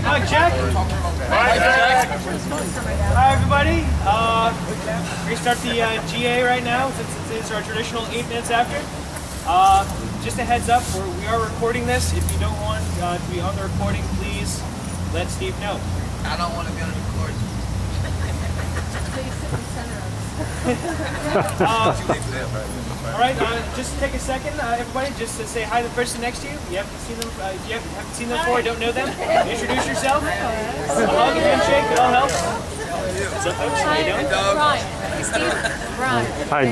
Mic check. Hi everybody. We start the GA right now since it's our traditional 8 minutes after. Just a heads up, we are recording this. If you don't want to be on the recording, please let Steve know. I don't want to be on the recording. Please sit in the center of All right, just take a second, everybody, just to say hi to the person next to you. You haven't seen them. You haven't seen them before. Don't know them. Introduce yourself. A hug, a handshake, it all helps. How you doing? Brian. Hey, Steve. Brian. Hi.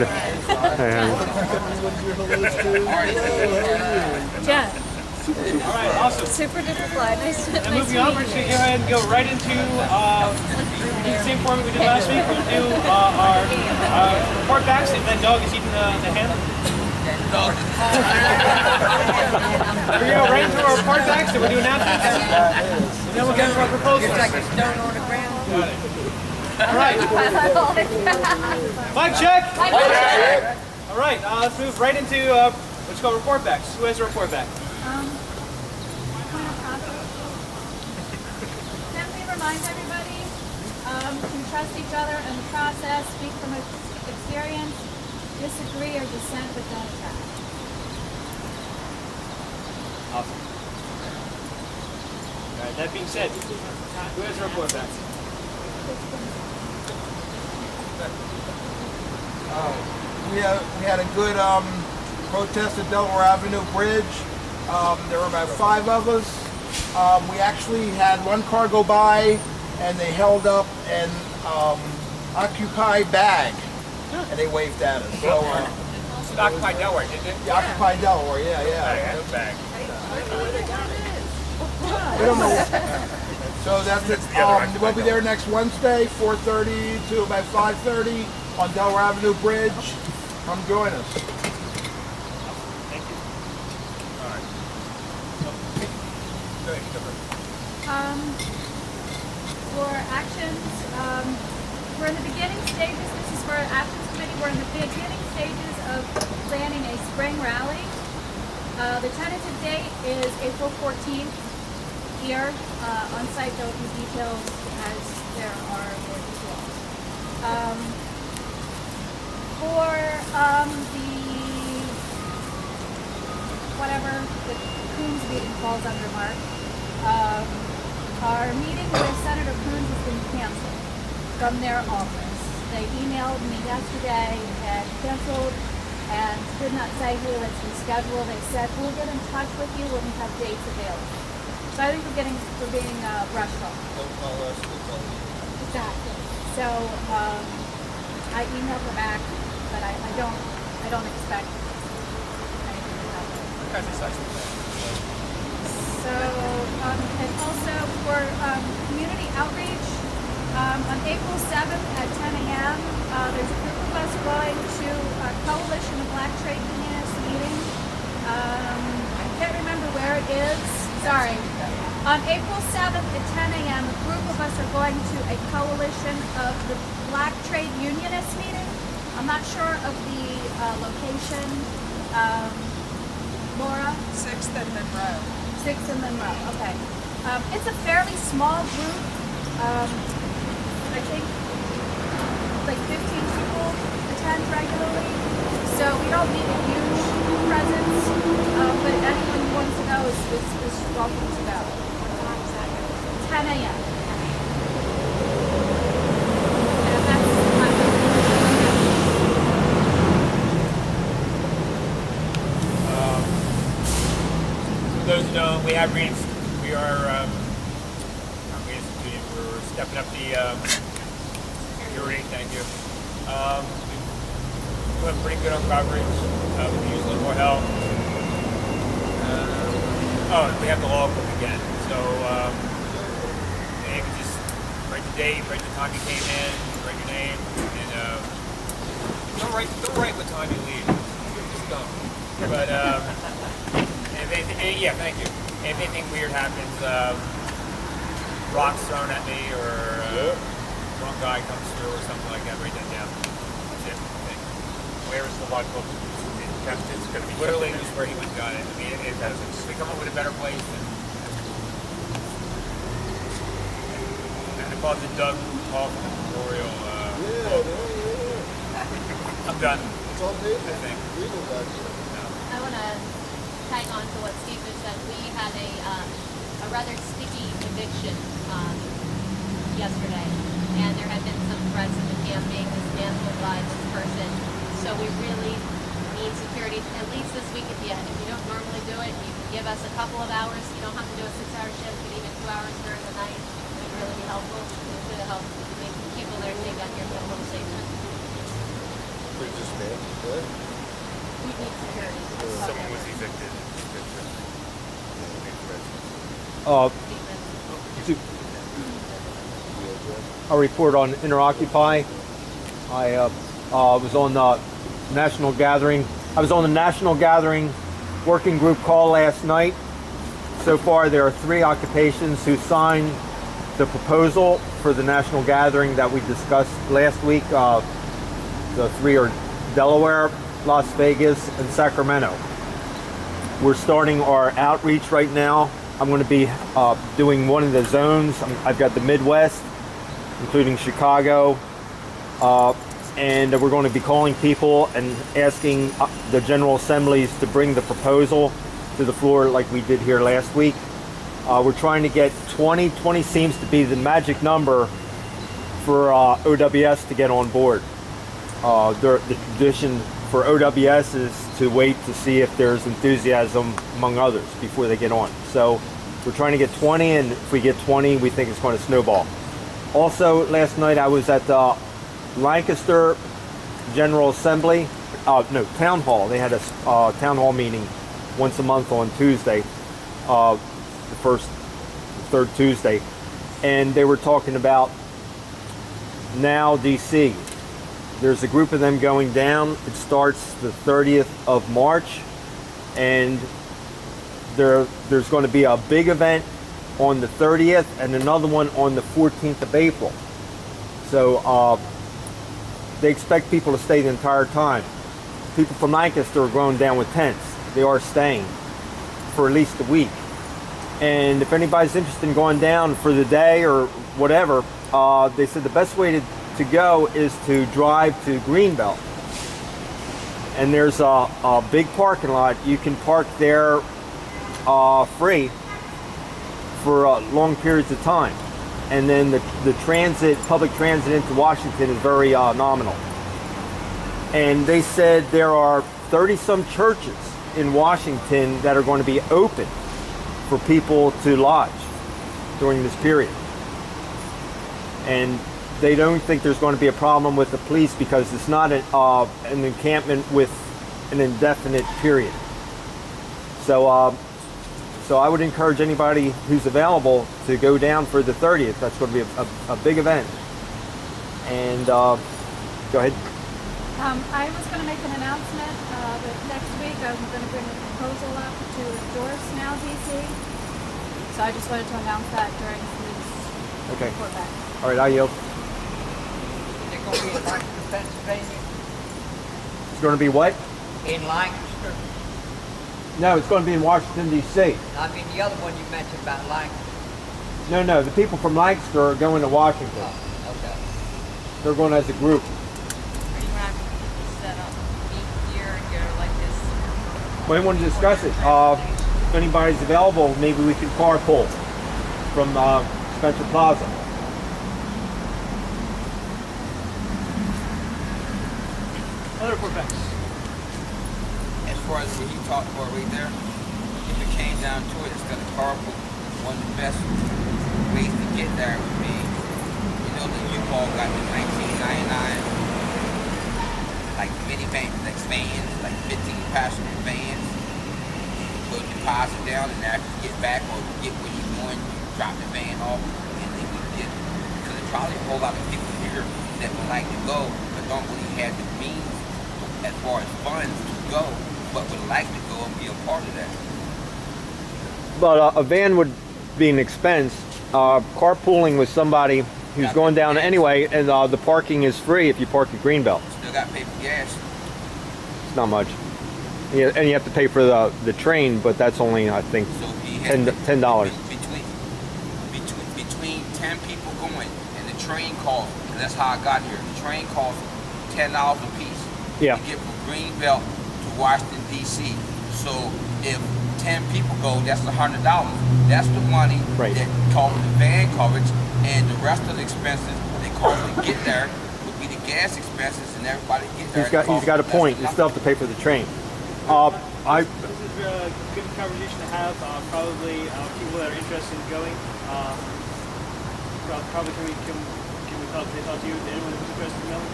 Jen. All right, awesome. Super duper fly. Nice to And moving on, we're just going to go ahead and go right into the same format we did last week. We'll do our report backs if that dog is eating the hand. We're going to go right into our report backs, and we'll do announcements. And then we'll get into our proposals. It's like a stone on the ground. Got it. All right. Mic check. All right, let's move right into what's called report backs. Who has a report back? Can we remind everybody to trust each other in the process, speak from experience, disagree or dissent, but don't attack. Awesome. All right, that being said, who has a report back? We had a good protest at Delaware Avenue Bridge. There were about 5 of us. We actually had one car go by and they held up an Occupy bag and they waved at us. So, Occupy Delaware, didn't it? yeah, Occupy Delaware, yeah. Bag. We don't know. So that's it. We'll be there next Wednesday, 4:30 to about 5:30 on Delaware Avenue Bridge. Come join us. Thank you. For actions, we're in the beginning stages. This is for our actions committee. We're in the beginning stages of planning a spring rally. The tentative date is April 14th here. On site there will be details as there are more details. For the Coons meeting falls under Mark. Our meeting with Senator Coons has been canceled from their office. They emailed me yesterday and canceled and did not say, hey, let's reschedule. They said, we'll get in touch with you when we have dates available. So I think we're being brushed off. Exactly. So I emailed her back, but I don't expect anything to happen. So, and also for community outreach, on April 7th at 10 a.m., there's a group of us going to a Coalition of Black Trade Unionists meeting. I can't remember where it is. Sorry. On April 7th at 10 a.m., a group of us are going to a Coalition of the Black Trade Unionists meeting. I'm not sure of the location. Laura? 6th and Monroe. 6th and Monroe, okay. It's a fairly small group. I think like 15 people attend regularly. So we don't need a huge presence, but anyone who wants to go is welcome to go. 10 a.m. And that's my For those who know, we have we are reinstituting. We're stepping up the security. Thank you. We're doing pretty good on coverage. We could use a little more help. We have the law book again. So maybe just write the date, write the time you came in, write your name, and don't write what time you leave. Just don't. But if anything, yeah, thank you. If anything weird happens, rocks thrown at me or wrong guy comes through or something like that, write that down. That's it. Thanks. Where is the logbook? It's going to be Literally just where he went and got it. I mean, we come up with a better place. bought the Doug Hoffman Memorial. I'm done. It's all day, I think. legal back here. I want to hang on to what Steve just said. We had a rather sticky eviction yesterday, and there had been some threats in the camp being dismantled by this person. So we really need security, at least this week if you don't normally do it, you can give us a couple of hours. You don't have to do a 6-hour shift, but even 2 hours during the night would really be helpful to help make people there think on your feel a little safer. We just made it good. We need security. Someone was evicted. A report on Interoccupy. I was on the National Gathering. I was on the National Gathering working group call last night. So far, there are 3 occupations who signed the proposal for the National Gathering that we discussed last week. The 3 are Delaware, Las Vegas, and Sacramento. We're starting our outreach right now. I'm going to be doing one of the zones. I've got the Midwest, including Chicago, and we're going to be calling people and asking the General Assemblies to bring the proposal to the floor like we did here last week. We're trying to get 20. 20 seems to be the magic number for OWS to get on board. The tradition for OWS is to wait to see if there's enthusiasm among others before they get on. So we're trying to get 20, and if we get 20, we think it's going to snowball. Also, last night I was at the Lancaster General Assembly, Town Hall. They had a Town Hall meeting once a month on Tuesday, the third Tuesday, and they were talking about Now DC. There's a group of them going down. It starts the 30th of March, and there's going to be a big event on the 30th and another one on the 14th of April. So they expect people to stay the entire time. People from Lancaster are going down with tents. They are staying for at least a week. And if anybody's interested in going down for the day or whatever, they said the best way to go is to drive to Greenbelt. And there's a big parking lot. You can park there free for long periods of time. And then the public transit into Washington is very nominal. And they said there are 30-some churches in Washington that are going to be open for people to lodge during this period. And they don't think there's going to be a problem with the police because it's not an encampment with an indefinite period. So I would encourage anybody who's available to go down for the 30th. That's going to be a big event. And go ahead. I was going to make an announcement that next week I'm going to bring a proposal up to endorse Now DC. So I just wanted to announce that during Steve's report back. All right, I yield. They're going to be in Lancaster, Pennsylvania. It's going to be what? In Lancaster. No, it's going to be in Washington, D.C. I mean, the other one you mentioned about Lancaster. No, the people from Lancaster are going to Washington. Oh, okay. They're going as a group. Are you going to set up meet here and go like this? We want to discuss it. If anybody's available, maybe we can carpool from Spencer Plaza. Other report backs. As far as what he talked about right there, if it came down to it, instead of carpool, one of the best ways to get there would be, you know, the U-Haul got the 1999 like minivan, like vans, like 15-passenger vans. Put the deposit down, and after you get back or get where you're going, you drop the van off, and then you get. Because there's probably a whole lot of people here that would like to go, but don't really have the means as far as funds to go, but would like to go and be a part of that. But a van would be an expense. Carpooling with somebody who's going down anyway, and the parking is free if you park at Greenbelt. Still got to pay for gas. It's not much. Yeah, and you have to pay for the train, but that's only, I think, So he had $10. between 10 people going, train costs, and that's how I got here. The train costs $10 a piece. Yeah. To get from Greenbelt to Washington D.C. So if 10 people go, that's $100. That's the money Right. that covers the van coverage, and the rest of the expenses that cost to get there would be the gas expenses, and everybody get there. He's got a point. You still have to pay for the train. This is a good conversation to have. Probably people that are interested in going. Probably can we talk to you? Anyone who's interested in going?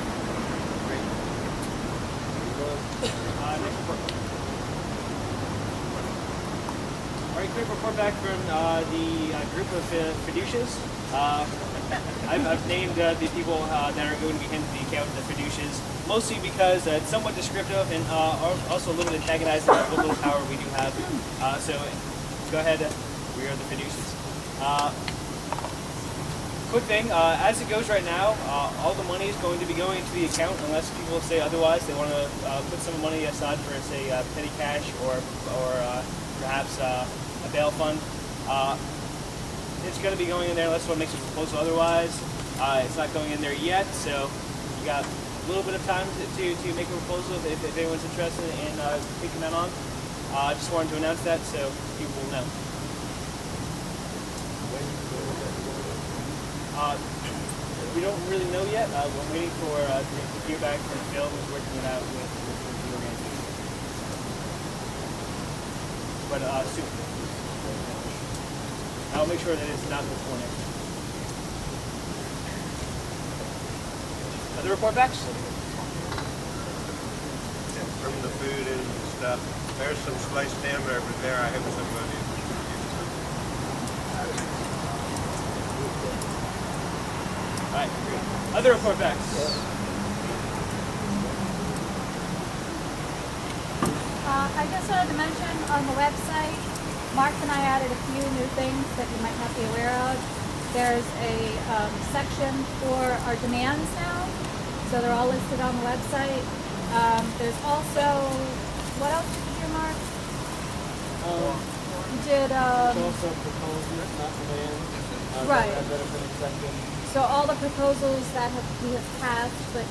Great. Next report. All right, quick report back from the group of fiducians. I've named the people that are going to be handed the account the fiducians, mostly because it's somewhat descriptive and also a little bit antagonizing of what little power we do have. So go ahead, we are the fiducians. Quick thing, as it goes right now, all the money is going to be going into the account unless people say otherwise. They want to put some money aside for, say, petty cash or perhaps a bail fund. It's going to be going in there unless someone makes a proposal otherwise. It's not going in there yet, so you got a little bit of time to make a proposal if anyone's interested in taking that on. Just wanted to announce that so people will know. We don't really know yet. We're waiting for to hear back from Phil, who's working it out with the organization. But soon. I'll make sure that it's not before next week. Other report backs? Yeah, from the food and stuff. There's some sliced ham over there. I hope somebody. All right, great. Other report backs? I just wanted to mention on the website, Mark and I added a few new things that you might not be aware of. There's a section for our demands now, so they're all listed on the website. There's also, what else did you do, Mark? You did, also proposals, not demands. Right. That have been accepted. So all the proposals that we have passed, but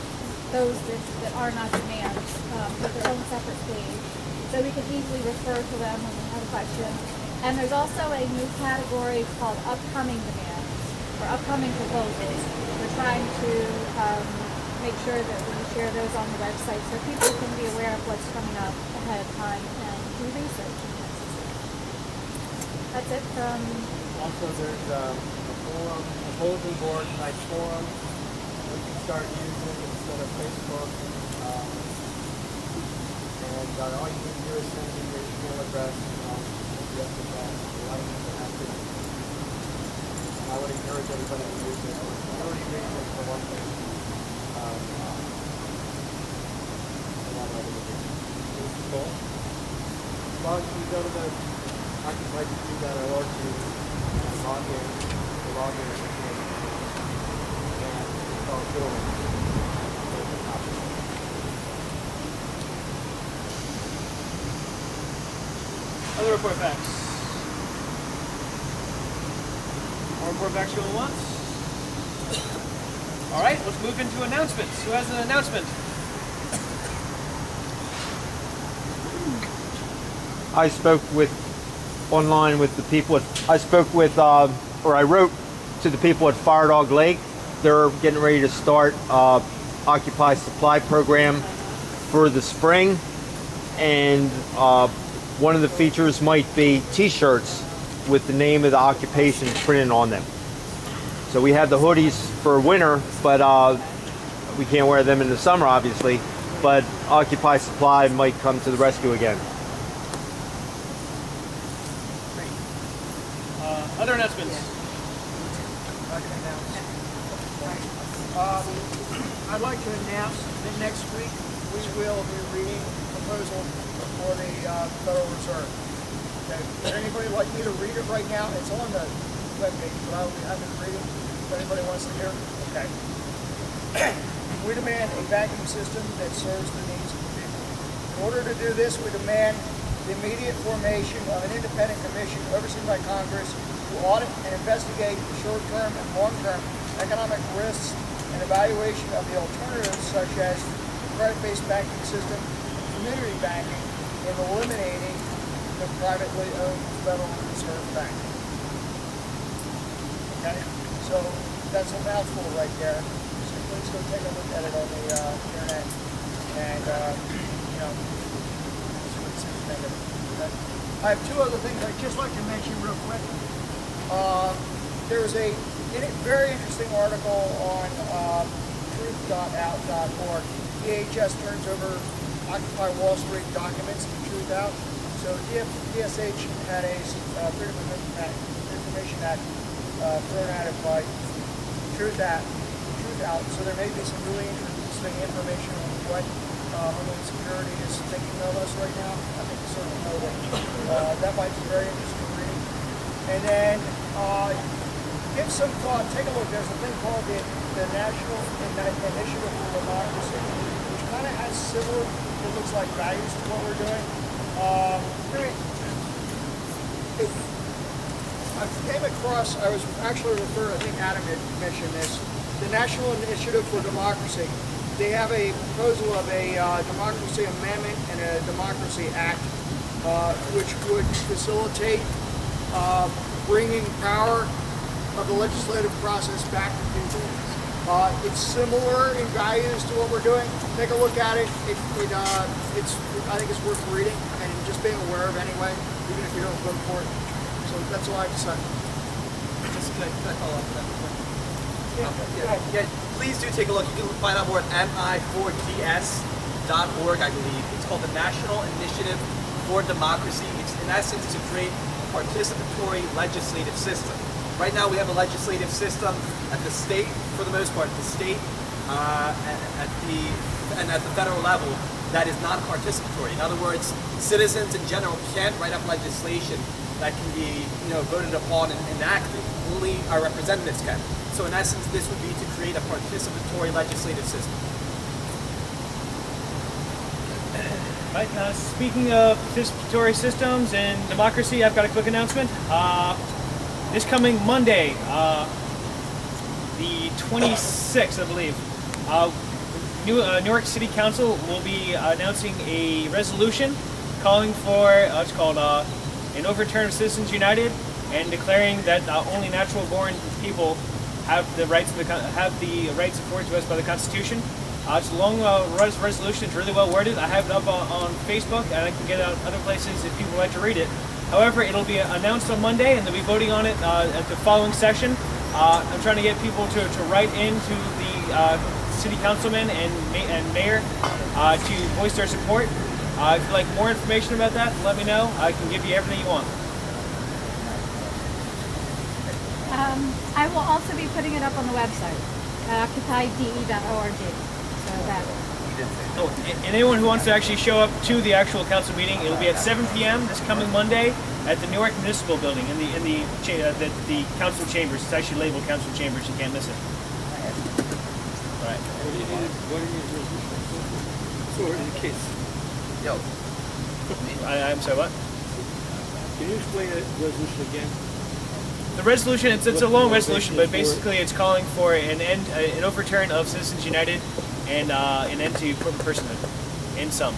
those that are not demands, have their own separate page. So we can easily refer to them when we have a question. And there's also a new category called upcoming demands, or upcoming proposals. We're trying to make sure that we share those on the website so people can be aware of what's coming up ahead of time and do research. That's it from... Also, there's a forum, a bulletin board type forum we can start using instead of Facebook. And all you need to do is send me your email address and I'll be up with that. And I would encourage everybody to use it. Already reason for one thing. A lot of other reasons. Cool. Well, you go to the occupy2.org to log in, and install Building. Other report backs. More report backs going once. All right, let's move into announcements. Who has an announcement? I spoke online with the people I wrote to the people at Fire Dog Lake. They're getting ready to start Occupy Supply program for the spring, and one of the features might be t-shirts with the name of the occupation printed on them. So we have the hoodies for winter, but we can't wear them in the summer, obviously, but Occupy Supply might come to the rescue again. Other announcements? I'd like to announce that next week we will be reading a proposal for the Federal Reserve. Okay. Would anybody like me to read it right now? It's on the webpage, but I'll be happy to read it if anybody wants to hear. Okay. We demand a banking system that serves the needs of the people. In order to do this, we demand the immediate formation of an independent commission overseen by Congress to audit and investigate the short-term and long-term economic risks, and evaluation of the alternatives such as credit-based banking system, community banking, and eliminating the privately owned Federal Reserve Bank. Okay, so that's a mouthful right there. So please go take a look at it on the internet, and you know, see what you think of it. Okay? I have two other things I'd just like to mention real quick. There was a very interesting article on truth.out.org. DHS turns over Occupy Wall Street documents to Truth Out. So DSH had a Freedom of Information Act thrown at it by Truth Out. So there may be some really interesting information on what Homeland Security is thinking of us right now. I think you certainly know that. That might be very interesting reading. And then give some thought, take a look. There's a thing called the National Initiative for Democracy, which kind of has similar, it looks like, values to what we're doing. I came across, I was actually referred, I think Adam had mentioned this, the National Initiative for Democracy. They have a proposal of a Democracy Amendment and a Democracy Act, which would facilitate bringing power of the legislative process back to people. It's similar in values to what we're doing. Take a look at it. I think it's worth reading and just being aware of anyway, even if you don't vote for it. So that's all I have to say. Just can I follow up on that? Yeah. Please do take a look. You can find out more at mi4ds.org, I believe. It's called the National Initiative for Democracy. In essence, to create a participatory legislative system. Right now we have a legislative system at the state, for the most part, at the state, and at the federal level that is not participatory. In other words, citizens in general can't write up legislation that can be, voted upon and enacted. Only our representatives can. So in essence, this would be to create a participatory legislative system. Right, speaking of participatory systems and democracy, I've got a quick announcement. This coming Monday, the 26th, I believe, New York City Council will be announcing a resolution calling for what's called an overturn of Citizens United and declaring that only natural-born people have the rights afforded to us by the Constitution. It's a long resolution. It's really well worded. I have it up on Facebook, and I can get it out other places if people would like to read it. However, it'll be announced on Monday, and they'll be voting on it at the following session. I'm trying to get people to write into the city councilman and mayor to voice their support. If you'd like more information about that, let me know. I can give you everything you want. I will also be putting it up on the website at occupyde.org. So that. Oh, and anyone who wants to actually show up to the actual council meeting, it'll be at 7 p.m. this coming Monday at the Newark Municipal Building in the council chambers. It's actually labeled council chambers. You can't miss it. All right. Yo. I'm sorry. What? Can you explain the resolution again? The resolution, it's a long resolution, but basically it's calling for an overturn of Citizens United and an end to corporate personhood, in sum.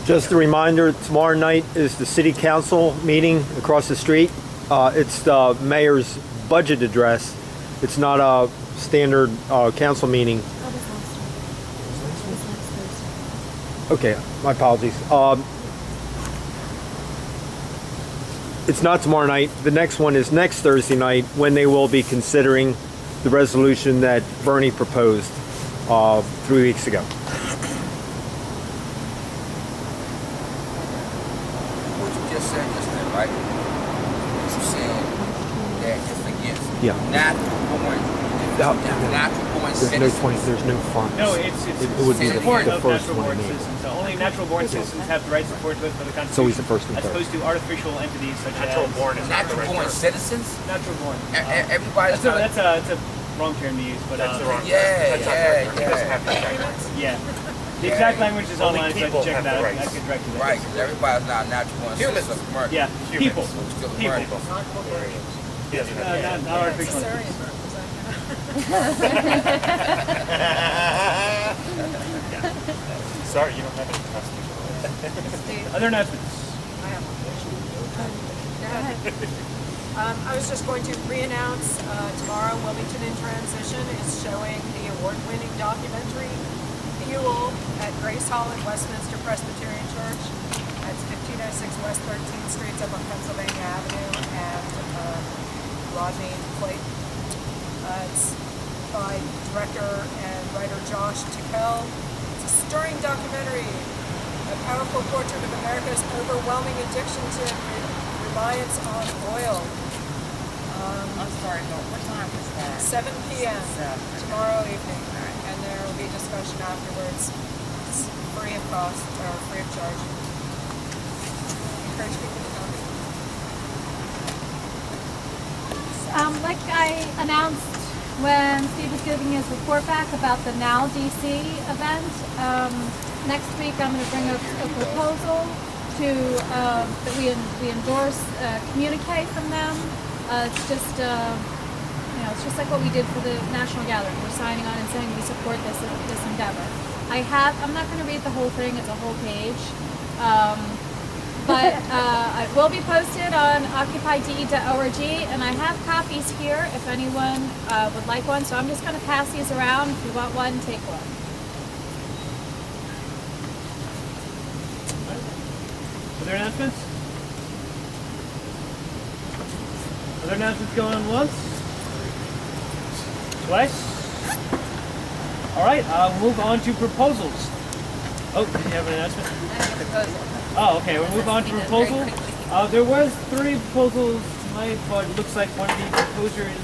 Just a reminder, tomorrow night is the city council meeting across the street. It's the mayor's budget address. It's not a standard council meeting. Okay, my apologies. It's not tomorrow night. The next one is next Thursday night when they will be considering the resolution that Bernie proposed 3 weeks ago. What you just said just then, right? You said that it's against natural-born citizens. There's no font. No, it's would be support the of first natural-born one. citizens. Only natural-born citizens have the rights afforded to us by the Constitution. So he's the first and as third. opposed to artificial entities such Natural-born is not the right Natural-born term. citizens? Natural-born. Everybody's That's a wrong term to use, but That's the wrong term. Yeah, That's not the right term. It doesn't yeah. have the exact words. yeah. The exact language is Only online, so I people can check have that the out. I rights. can direct you there. Right, because everybody's not natural-born Humans. citizens of America. Yeah, Humans. people. Still People. America. Not artificial. Sorry, you don't have any customers. Other announcements. I have one. Go ahead. I was just going to re-announce tomorrow Wilmington in Transition is showing the award-winning documentary Fuel at Grace Hall at Westminster Presbyterian Church. That's 1506 West 13th Street, up on Pennsylvania Avenue and Rodney Clayton. It's by director and writer Josh Tickell. It's a stirring documentary, a powerful portrait of America's overwhelming addiction to reliance on oil. I'm sorry, but what time is that? 7 p.m. 7. tomorrow evening, and there will be discussion afterwards. It's free of cost or free of charge. Encourage people to come. Like I announced when Steve was giving his report back about the Now DC event, next week I'm going to bring a proposal to that we endorse a communique from them. It's just it's just like what we did for the National Gathering. We're signing on and saying we support this endeavor. I'm not going to read the whole thing. It's a whole page. But it will be posted on occupyde.org, and I have copies here if anyone would like one. So I'm just going to pass these around. If you want one, take one. Other announcements? Other announcements going once? Twice? Alright, we'll move on to proposals. Oh, did you have an announcement? I have a proposal. Oh, okay, we'll move on to proposal. There was 3 proposals tonight, but it looks like one of the proposers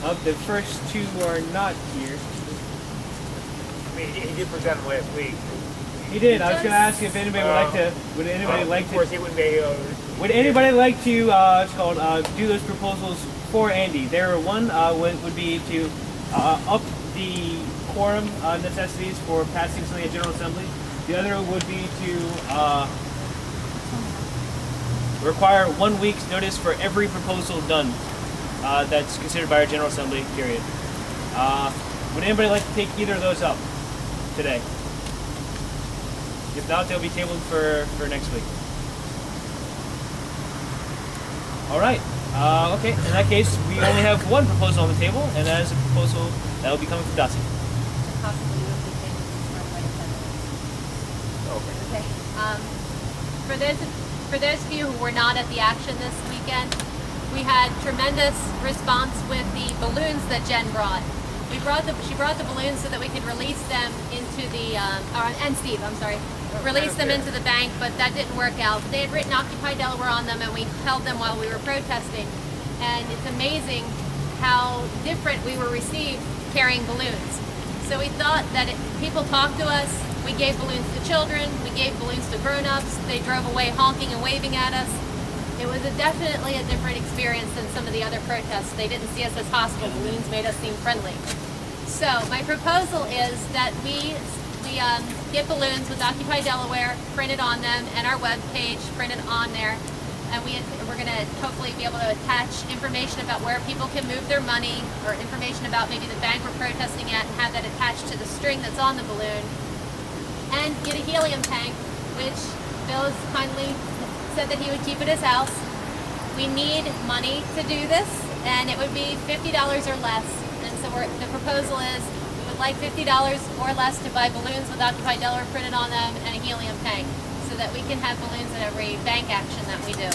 of the first 2 are not here. I mean, he did present them last week. He did. I was going to ask if anybody would like to. Would anybody like to? Of course, he wouldn't be. Would anybody like to? Do those proposals for Andy? There, one would be to up the quorum necessities for passing something at General Assembly. The other would be to require 1 week's notice for every proposal done that's considered by our General Assembly. Period. Would anybody like to take either of those up today? If not, they'll be tabled for next week. All right. Okay. In that case, we only have one proposal on the table, and that is a proposal that will be coming from Dotsie. Possibly will be taken from my Okay. Okay. For those of you who were not at the action this weekend, we had tremendous response with the balloons that Jen brought. She brought the balloons so that we could release them into the and Steve, I'm sorry, release them into the bank, but that didn't work out. They had written Occupy Delaware on them, and we held them while we were protesting. And it's amazing how different we were received carrying balloons. So we thought that people talked to us. We gave balloons to children. We gave balloons to grown-ups. They drove away honking and waving at us. It was definitely a different experience than some of the other protests. They didn't see us as hostile. Balloons made us seem friendly. So my proposal is that we get balloons with Occupy Delaware printed on them and our web page printed on there. And we're going to hopefully be able to attach information about where people can move their money, or information about maybe the bank we're protesting at, and have that attached to the string that's on the balloon. And get a helium tank, which Bill has kindly said that he would keep at his house. We need money to do this, and it would be $50 or less. And so the proposal is we would like $50 or less to buy balloons with Occupy Delaware printed on them and a helium tank, so that we can have balloons at every bank action that we do.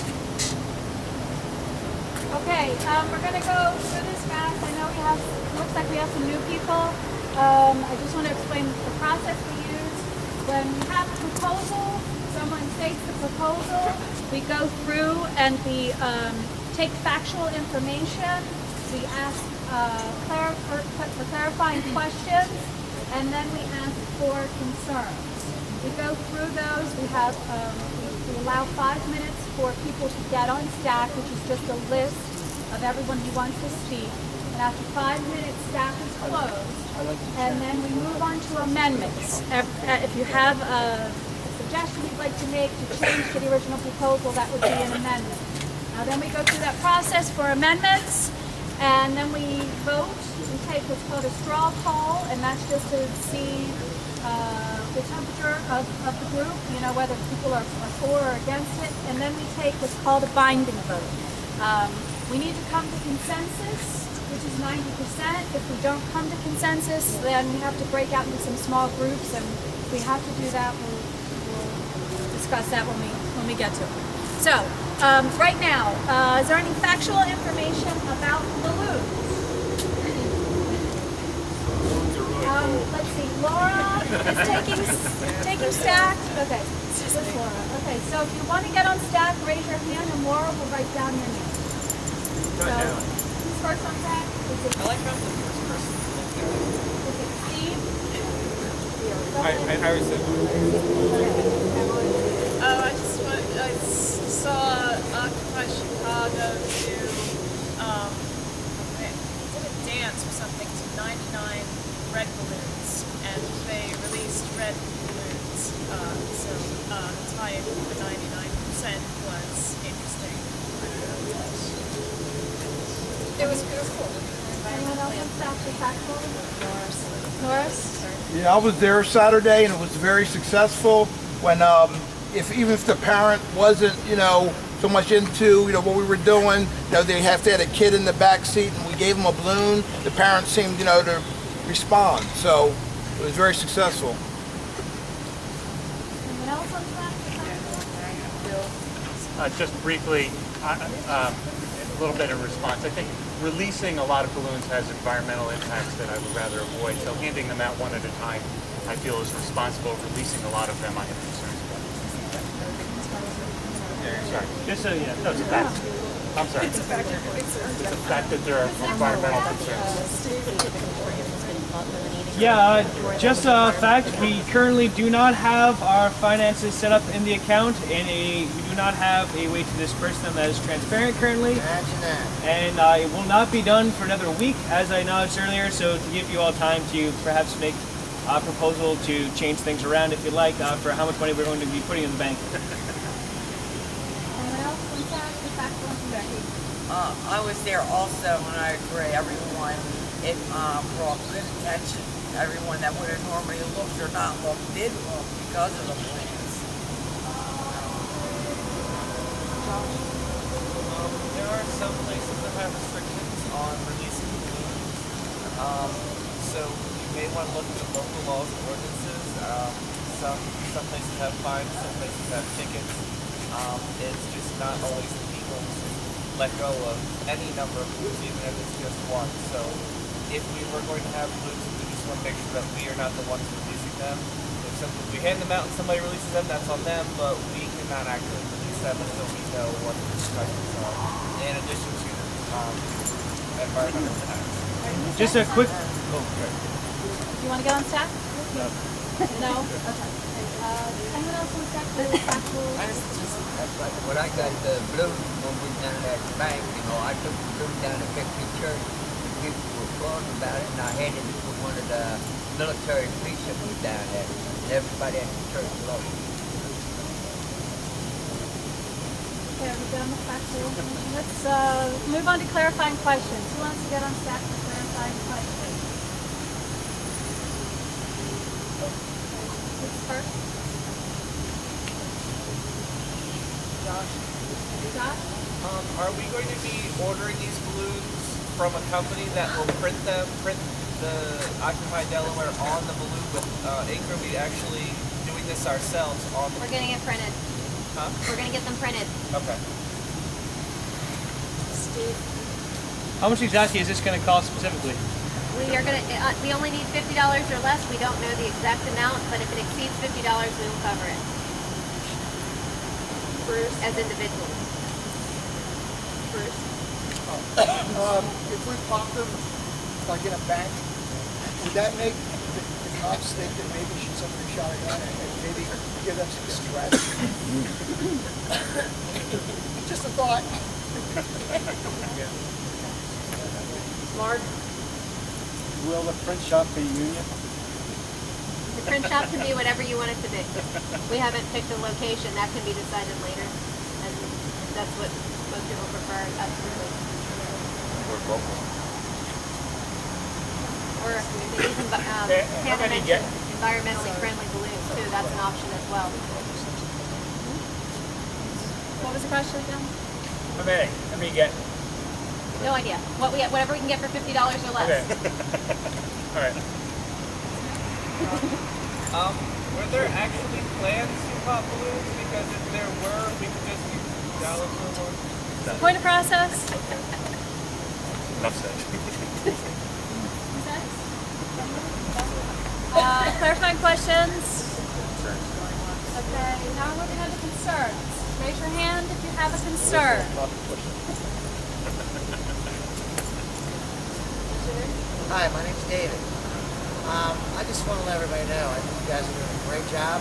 Okay, we're going to go through this fast. I know looks like we have some new people. I just want to explain the process we use. When we have a proposal, someone states the proposal, we go through and we take factual information, we ask for clarifying questions, and then we ask for concerns. We go through those. We have we allow 5 minutes for people to get on stack, which is just a list of everyone who wants to speak. And after 5 minutes, stack is closed. And then we move on to amendments. If you have a suggestion you'd like to make to change to the original proposal, that would be an amendment. Then we go through that process for amendments, and then we vote. We take what's called a straw poll, and that's just to see the temperature of the group, you know, whether people are for or against it, and then we take what's called a binding vote. We need to come to consensus, which is 90%. If we don't come to consensus, then we have to break out into some small groups, and if we have to do that, we'll discuss that when we get to it. So, right now, is there any factual information about balloons? Let's see, Laura is taking stack. Okay, this is Laura. Okay, so if you want to get on stack, raise your hand and Laura will write down your name. So, who's first on stack? I like how the first person. Is it Steve? I was I saw Occupy Chicago do did a dance or something to 99 red balloons, and they released red balloons. So tying the 99% was interesting. It was beautiful. Anyone else on staff for factual? Norris? Yeah, I was there Saturday, and it was very successful. When even if the parent wasn't, you know, so much into, you know, what we were doing, you know, they have to have a kid in the back seat, and we gave them a balloon. The parents seemed, you know, to respond. So it was very successful. Anyone else on staff for factual? Just briefly, a little bit of response. I think releasing a lot of balloons has environmental impacts that I would rather avoid. So handing them out one at a time, I feel is responsible. Releasing a lot of them, I have concerns about. Sorry. Just yeah, no, it's a fact. I'm sorry. It's a fact. It's a fact that there are environmental concerns. Yeah, just a fact, we currently do not have our finances set up in the account, and we do not have a way to disperse them that is transparent currently. Imagine that. And it will not be done for another week, as I announced earlier, so to give you all time to perhaps make a proposal to change things around, if you like, for how much money we're going to be putting in the bank. Anyone else on staff for factual and Becky? I was there also, and I agree. Everyone, it brought good attention. Everyone that would have normally looked or not looked did look because of the plans. There are some places that have restrictions on releasing balloons. So you may want to look at the local laws and ordinances. Some places have fines, some places have tickets. It's just not always legal to let go of any number of balloons, even if it's just one. So if we were going to have balloons, we just want to make sure that we are not the ones releasing them. If we hand them out and somebody releases them, that's on them, but we cannot actually release them until we know what the restrictions are, in addition to environmental impacts. Just a quick... You want to get on staff? No. No? Okay. Anyone else on staff for factual? When I got the balloon when we were down at the bank, you know, I took the balloon down to Victory Church. People were calling about it, and I handed it to one of the military police that was down there. And everybody at the church loved it. Okay, we're done with factual information. Let's move on to clarifying questions. Who wants to get on staff for clarifying questions? Who's first? Josh? Josh? Are we going to be ordering these balloons from a company that will print the Occupy Delaware on the balloon with ink, or are we actually doing this ourselves on the We're getting it printed. Huh? We're going to get them printed. Okay. Steve? How much exactly is this going to cost specifically? We are going to. We only need $50 or less. We don't know the exact amount, but if it exceeds $50, we will cover it. Bruce? As individuals. Bruce? If we pop them, like in a bank, would that make the cops think that maybe somebody shot a gun and maybe give them some stress? Just a thought. Mark? Will the print shop be union? The print shop can be whatever you want it to be. We haven't picked a location. That can be decided later. And that's what most most people prefer, absolutely. Or they even Hannah mentioned environmentally friendly balloons too. That's an option as well. What was the question again? How many you get? No idea. Whatever we can get for $50 or less. Okay. All right. Were there actually plans to pop balloons? Because if there were, we could just use Dallas for one. Point of process. Enough said. Clarifying questions. Okay, now we're going to the concerns. Raise your hand if you have a concern. Hi, my name's David. I just want to let everybody know, I think you guys are doing a great job.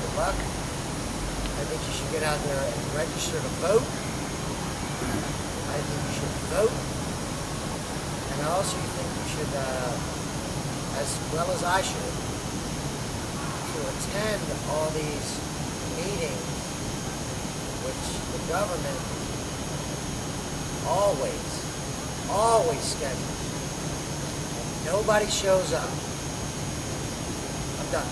Good luck. I think you should get out there and register to vote. I think you should vote. And I also think you should, as well as I should, to attend all these meetings which the government always schedules. Nobody shows up. I'm done.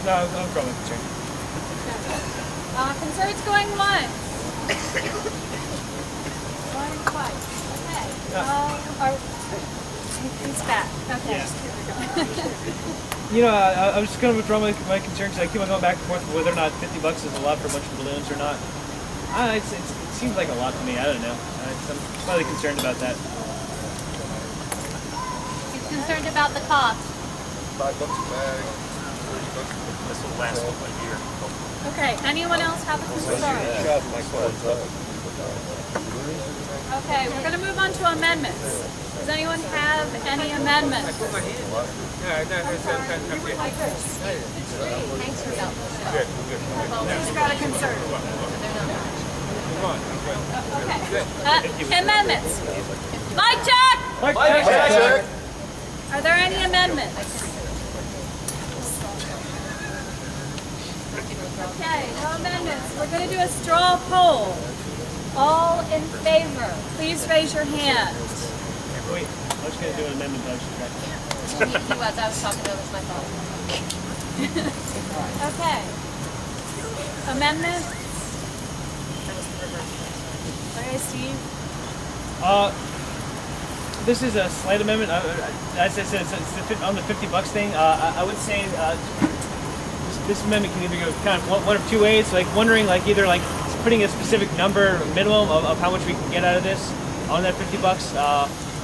No, I'm probably concerned. Concerns going once. Going twice. Okay. He's back. Okay. You know, I was just going to withdraw my concern because I keep on going back and forth whether or not $50 is a lot for a bunch of balloons or not. It seems like a lot to me. I don't know. I'm slightly concerned about that. He's concerned about the cost. $5 a bag. This will last a year. Okay. Anyone else have a concern? Okay, we're going to move on to amendments. Does anyone have any amendments? Good, good. Who's got a concern? Okay. Amendments. Mic check! Mic check! Are there any amendments? Okay, no amendments. We're going to do a straw poll. All in favor, please raise your hand. Wait, I was going to do an amendment, but I should try. He was. I was talking over my phone. Okay. Amendment? Okay, Steve. This is a slight amendment. As I said, it's on the $50 thing. I would say this amendment can either go kind of one of two ways. Like wondering, like either like putting a specific number minimum of how much we can get out of this on that $50,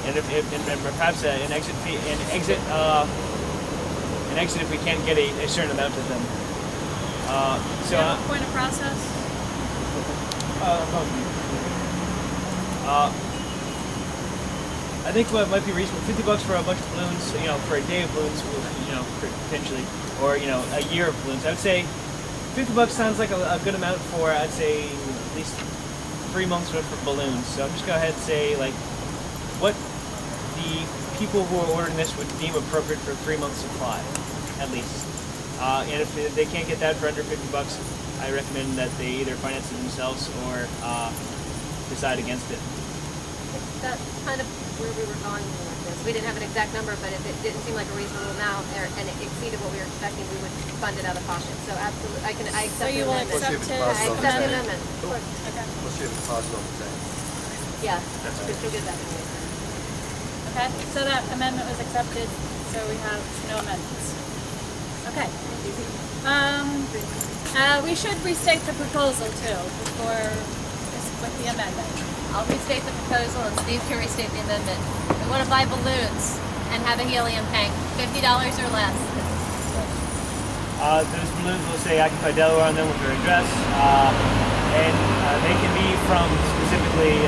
and perhaps an exit fee, an exit if we can't get a certain amount of them. So point of process. I think what might be reasonable, $50 for a bunch of balloons, you know, for a day of balloons, you know, potentially, or you know, a year of balloons. I would say $50 sounds like a good amount for, I'd say, at least 3 months worth of balloons. So I'm just going to go ahead and say, like, what the people who are ordering this would deem appropriate for a 3 month supply, at least. And if they can't get that for under $50, I recommend that they either finance it themselves or decide against it. That's kind of where we were going with this. We didn't have an exact number, but if it didn't seem like a reasonable amount and it exceeded what we were expecting, we would fund it out of pocket. So absolutely, I accept So you the will amendment. accept it? I accept the amendment. Okay. We'll see if it's possible to say. Yeah, we still get that. Okay, so that amendment was accepted, so we have no amendments. Okay. We should restate the proposal too, before, with the amendment. I'll restate the proposal and Steve can restate the amendment. We want to buy balloons and have a helium tank, $50 or less. Those balloons will say Occupy Delaware on them with their address, and they can be from specifically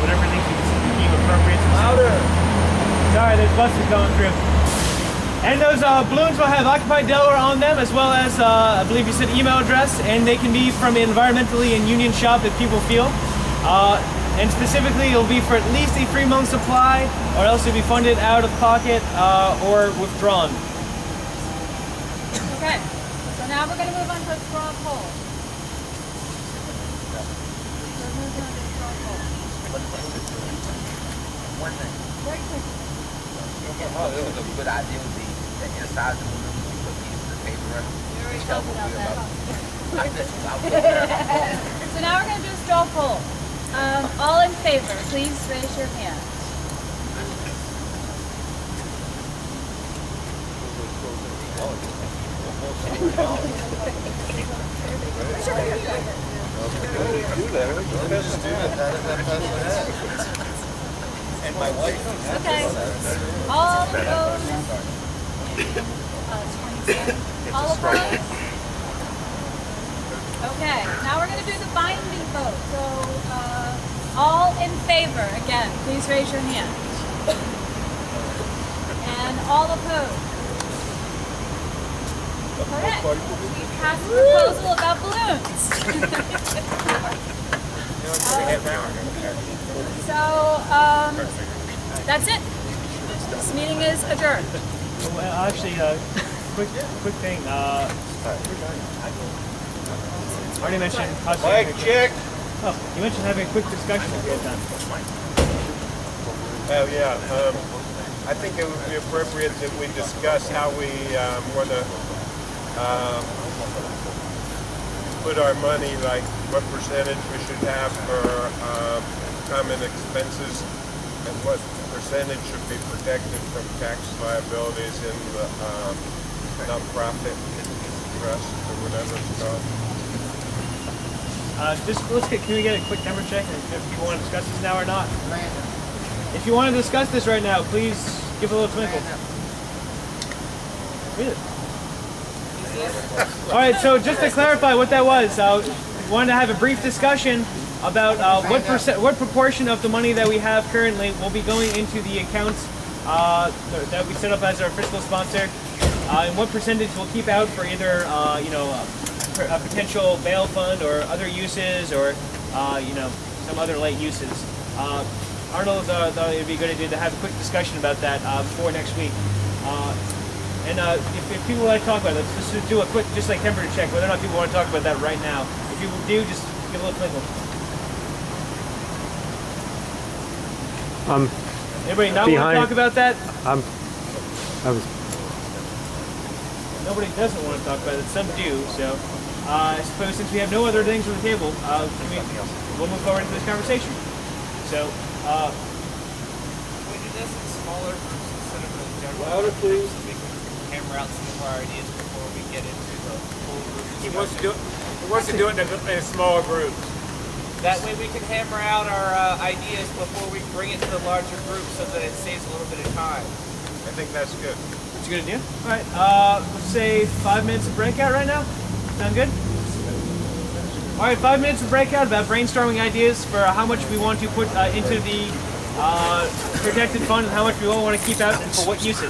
whatever things you deem appropriate. Louder! Sorry, there's buses going through. And those balloons will have Occupy Delaware on them, as well as, I believe you said email address, and they can be from environmentally and union shop if people feel. And specifically, it'll be for at least a 3-month supply, or else it'll be funded out of pocket or withdrawn. Okay, so now we're going to move on to a straw poll. One thing. Very quick. This is a good idea would be the inside the balloon, we put these in the paper. We already talked about that. that. So now we're going to do a straw poll. All in favor, please raise your hand. And my wife. Okay. All opposed? All opposed? Okay, now we're going to do the binding vote. So, all in favor, again, please raise your hand. And all opposed? Correct. We passed the proposal about balloons. That's it. This meeting is adjourned. Well, actually, quick thing. I already mentioned. Mike, check. Oh, you mentioned having a quick discussion at the time. Oh, yeah. I think it would be appropriate that we discuss how we want to put our money, like what percentage we should have for common expenses and what percentage should be protected from tax liabilities in the nonprofit trust or whatever it's called. Can we get a quick number check if you want to discuss this now or not? If you want to discuss this right now, please give a little twinkle. Read it. All right, so just to clarify what that was, we wanted to have a brief discussion about what proportion of the money that we have currently will be going into the accounts that we set up as our fiscal sponsor, and what percentage we'll keep out for either a potential bail fund or other uses, or some other light uses. Arnold thought it'd be a good idea to have a quick discussion about that before next week. And if people want to talk about it, let's just do a quick, just like temperature check, whether or not people want to talk about that right now. If you do, just give a little twinkle. Anybody not want to talk about that? Nobody doesn't want to talk about it. Some do. So I suppose since we have no other things on the table, we'll move forward into this conversation. So. We do this in smaller groups instead of in general. Louder, please. So we can hammer out some of our ideas before we get into the full group discussion. He wants to do it in a smaller group. That way we can hammer out our ideas before we bring it to the larger group so that it saves a little bit of time. I think that's good. That's a good idea. All right, let's say 5 minutes of breakout right now. Sound good? All right, 5 minutes of breakout about brainstorming ideas for how much we want to put into the protected fund and how much we all want to keep out and for what uses.